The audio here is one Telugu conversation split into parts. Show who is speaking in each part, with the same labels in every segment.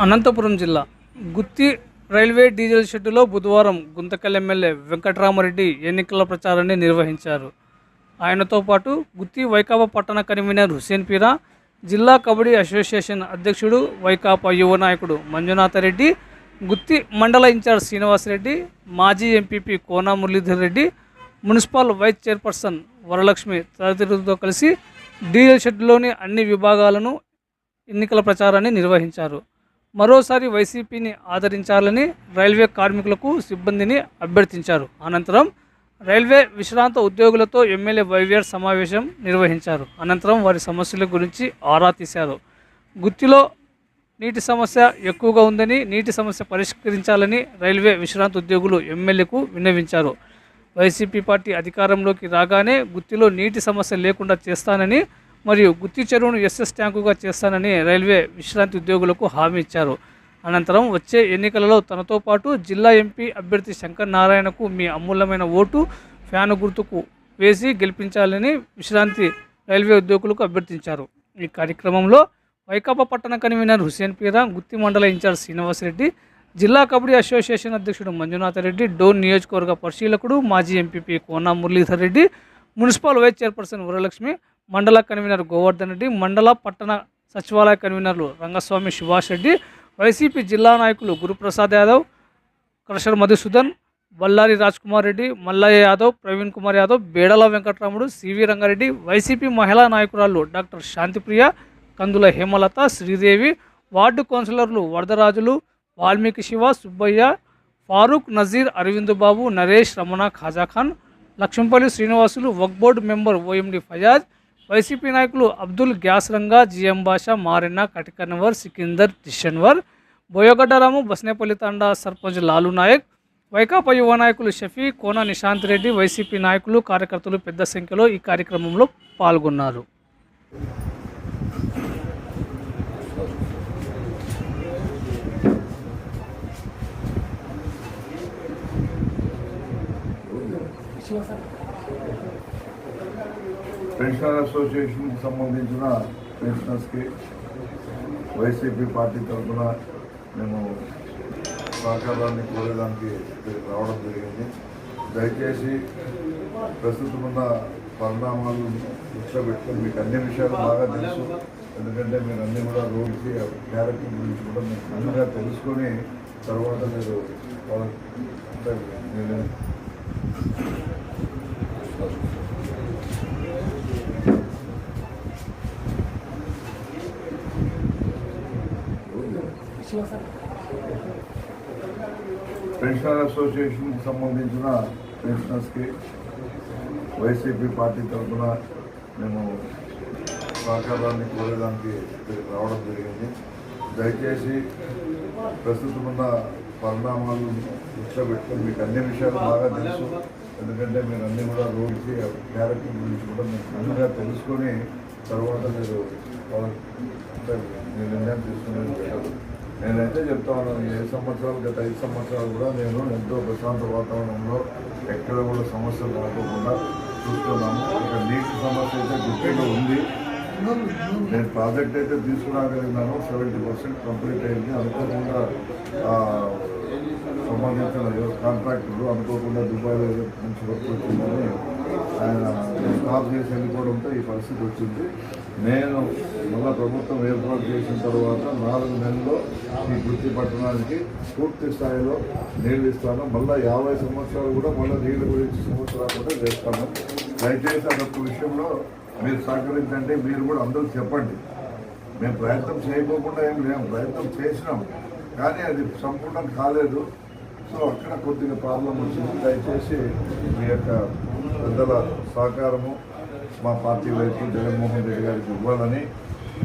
Speaker 1: అనంతపురం జిల్లా గుత్తి రైల్వే డీజిల్ షెడ్డులో బుధవారం గుంతకల్ ఎమ్మెల్యే వెంకట్రామరెడ్డి ఎన్నికల ప్రచారాన్ని నిర్వహించారు. ఆయనతో పాటు గుత్తి వైకాపా పట్టణ కన్వీనర్ హుసేన్ పీరా, జిల్లా కబడ్డీ అసోసియేషన్ అధ్యక్షుడు వైకాపా యువ నాయకుడు మంజునాథరెడ్డి, గుత్తి మండల ఇన్ఛార్జ్ శ్రీనివాసరెడ్డి, మాజీ MPP Kona Muralidhar Reddy, municipal vice chairperson Varalakshmi తదితరులతో కలిసి డీజిల్ షెడ్డులోని అన్ని విభాగాలను ఎన్నికల ప్రచారాన్ని నిర్వహించారు. మరోసారి వైసీపీని ఆదరించాలని రైల్వే కార్మికులకు సిబ్బందిని అభ్యర్థించారు. అనంతరం రైల్వే విశ్రాంత ఉద్యోగులతో ఎమ్మెల్యే వైవిఆర్ సమావేశం నిర్వహించారు. అనంతరం వారి సమస్యల గురించి ఆరా తీశారు. గుత్తిలో నీటి సమస్య ఎక్కువగా ఉందని, నీటి సమస్య పరిష్కరించాలని రైల్వే విశ్రాంత ఉద్యోగులు ఎమ్మెల్యేకు విన్నవించారు. వైసీపీ పార్టీ అధికారంలోకి రాగానే గుత్తిలో నీటి సమస్య లేకుండా చేస్తానని మరియు గుత్తి చెరువును ఎస్ఎస్ ట్యాంకుగా చేస్తానని రైల్వే విశ్రాంతి ఉద్యోగులకు హామీ ఇచ్చారు. అనంతరం వచ్చే ఎన్నికలలో తనతో పాటు జిల్లా ఎంపీ అభ్యర్థి శంకర్ నారాయణకు మీ అమూల్యమైన ఓటు ఫ్యాను గుర్తుకు వేసి గెలిపించాలని విశ్రాంతి రైల్వే ఉద్యోగులకు అభ్యర్థించారు. ఈ కార్యక్రమంలో వైకాపా పట్టణ కన్వీనర్ హుసేన్ పీరా, గుత్తి మండల ఇన్ఛార్జ్ శ్రీనివాసరెడ్డి, జిల్లా కబడ్డీ అసోసియేషన్ అధ్యక్షుడు మంజునాథరెడ్డి, డోన్ నియోజకవర్గ పరిశీలకుడు మాజీ MPP Kona Muralidhar Reddy, municipal vice chairperson Varalakshmi, మండల కన్వీనర్ గోవర్ధన్ రెడ్డి, మండల పట్టణ సచివాలయ కన్వీనర్లు రంగస్వామి సుభాష్ రెడ్డి, వైసీపీ జిల్లా నాయకులు Guruprasad Yadav, crusher Madhusudan, Ballari Rajkumar Reddy, Mallayya Yadav, Praveen Kumar Yadav, బేడల Venkataramudu, CV Rangareddy, YCP మహిళా నాయకురాలు డాక్టర్ శాంతిప్రియ, కందుల హేమలత, శ్రీదేవి, వార్డు కౌన్సిలర్లు వరదరాజులు, వాల్మీకి శివ, సుబ్బయ్య, ఫారూక్, నజీర్, అరవింద్ బాబు, Naresh, Ramana, Khajakhan, Lakshmapalli Srinivasulu, Waqf board member OMD Fayaz, YCP నాయకులు అబ్దుల్, గ్యాస్ రంగా, జిఎం బాషా, మారెన్న, కటికన్వర్, సికిందర్, దిషన్వర్, బోయగడ్డరాము, బస్నేపల్లి తండా సర్పంచ్ లాలు నాయక్, వైకాపా యువ నాయకులు షఫీ, కోన నిశాంత్ రెడ్డి, వైసీపీ నాయకులు, కార్యకర్తలు పెద్ద సంఖ్యలో ఈ కార్యక్రమంలో పాల్గొన్నారు.
Speaker 2: పెన్షనర్ అసోసియేషన్కి సంబంధించిన పెన్షనర్స్కి వైసీపీ పార్టీ తరఫున మేము సహకారాన్ని కోరేదానికి ఇక్కడికి రావడం జరిగింది. దయచేసి ప్రస్తుతం ఉన్న పరిణామాలు దృష్టిలో పెట్టుకుని మీకు అన్ని విషయాలు బాగా తెలుసు. ఎందుకంటే మీరు అన్నీ కూడా రోడ్కి క్యారెక్టర్ గురించి కూడా మీకు ముందుగా తెలుసుకొని తర్వాత మీరు పెన్షనర్ అసోసియేషన్కి సంబంధించిన పెన్షనర్స్కి వైసీపీ పార్టీ తరఫున మేము సహకారాన్ని కోరేదానికి ఇక్కడికి రావడం జరిగింది. దయచేసి ప్రస్తుతం ఉన్న పరిణామాలు దృష్టిలో పెట్టుకుని మీకు అన్ని విషయాలు బాగా తెలుసు. ఎందుకంటే మీరు అన్నీ కూడా రోడ్కి క్యారెక్టర్ గురించి కూడా మీకు ముందుగా తెలుసుకొని తర్వాత మీరు నిర్ణయం తీసుకునేది పెట్టదు. నేనైతే చెప్తా ఉన్నాను, 7 సంవత్సరాలు గత 5 సంవత్సరాలు కూడా నేను ఎంతో ప్రశాంత వాతావరణంలో ఎక్కడ కూడా సమస్యలు రాకుండా చూస్తున్నాము. ఇక నీటి సమస్య అయితే గుర్తుగా ఉంది. నేను ప్రాజెక్ట్ అయితే తీసుకురాగలిగినాను, 70% కంప్లీట్ అయింది. అనుకోకుండా సంబంధించిన కాంట్రాక్టర్లు అనుకోకుండా దుబాయ్లో నుంచి వర్క్ వచ్చిందని ఆయన స్టాప్ చేసి వెళ్ళిపోవడంతో ఈ పరిస్థితి వచ్చింది. నేను మళ్ళీ ప్రభుత్వం ఏర్పాటు చేసిన తర్వాత 4 నెలల్లో ఈ గుత్తి పట్టణానికి పూర్తి స్థాయిలో నీళ్ళు ఇస్తాను. మళ్ళీ 50 సంవత్సరాలు కూడా మళ్ళీ నీళ్ళ గురించి సమస్య కూడా చేస్తాను. దయచేసి అదొక విషయంలో మీరు సహకరించండి. మీరు కూడా అందరూ చెప్పండి. మేము ప్రయత్నం చేయకోకుండా ఏం లేము, ప్రయత్నం చేసినాం కానీ అది సంపూర్ణం కాలేదు. సో అక్కడ కొద్దిగా ప్రాబ్లం వచ్చింది. దయచేసి మీ యొక్క పెద్దల సహకారము మా పార్టీ వైపు జగన్మోహన్ రెడ్డి గారికి ఇవ్వాలని,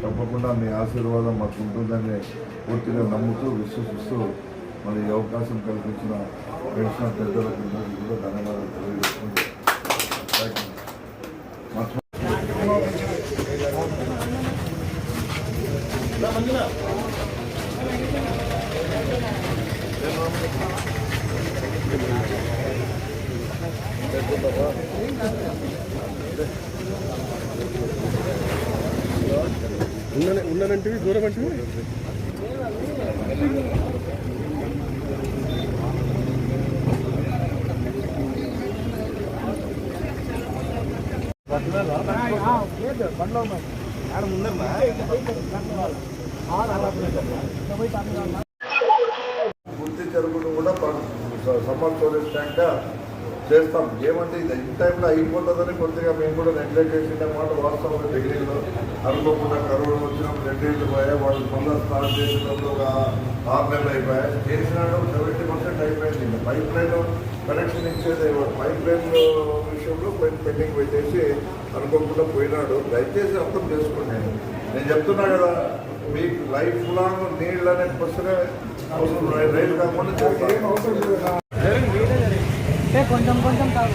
Speaker 2: తప్పకుండా మీ ఆశీర్వాదం మాకు ఉంటుందని పూర్తిగా నమ్ముతూ విశ్వసిస్తూ మరి ఈ అవకాశం కల్పించిన పెన్షనర్ పెద్దలకు కూడా ధన్యవాదాలు తెలియజేస్తుంది.
Speaker 3: ఉన్నానంటే దూరం అంటే
Speaker 2: గుర్తి చెరుకును కూడా సమ్మర్ స్టోరేజ్ ట్యాంక్ చేస్తాం. ఏమంటే ఇది ఇన్ టైంలో అయిపోతుందని కొద్దిగా మేము కూడా నెగ్లెక్ట్ చేసిన మాట వాస్తవంగా డిగ్రీలో అనుకోకుండా కరోనా వచ్చినప్పుడు 2 ఏళ్ళు పోయా, వాళ్ళు మళ్ళీ స్టార్ట్ చేసినప్పుడు ఒక 6 నెలలు అయిపోయాయి. చేసినాడు 70% అయిపోయింది. ఇంకా పైప్ లైన్ కనెక్షన్ ఇచ్చేది పైప్ లైన్ విషయంలో పెండింగ్ పెట్టేసి అనుకోకుండా పోయినాడు. దయచేసి అర్థం చేసుకోండి. నేను చెప్తున్నా కదా, మీకు లైఫ్ లాంగ్ నీళ్ళు అనేది వస్తే రైలు కాకుండా చేస్తాను.
Speaker 1: కొంచెం కొంచెం కాదు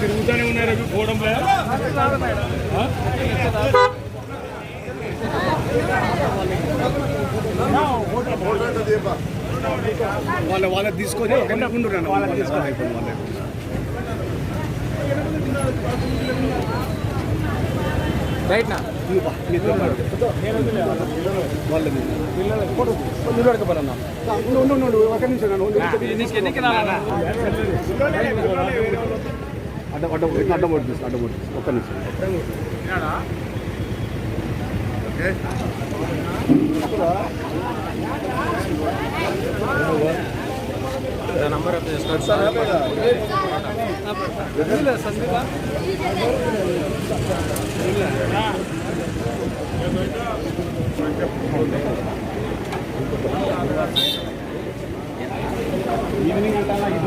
Speaker 3: తిరుగుతూనే ఉన్నారు అవి పోవడంలో. వాళ్ళ తీసుకొని ఎన్నుకుంటున్నాను. వాళ్ళ తీసుకొని అయిపోయింది. వాళ్ళ రైట్నా ఒక నిమిషం అడ్డబొట్టు ఒక్క నిమిషం.
Speaker 1: నంబర్
Speaker 3: ఈవినింగ్ అంటారా? ఇది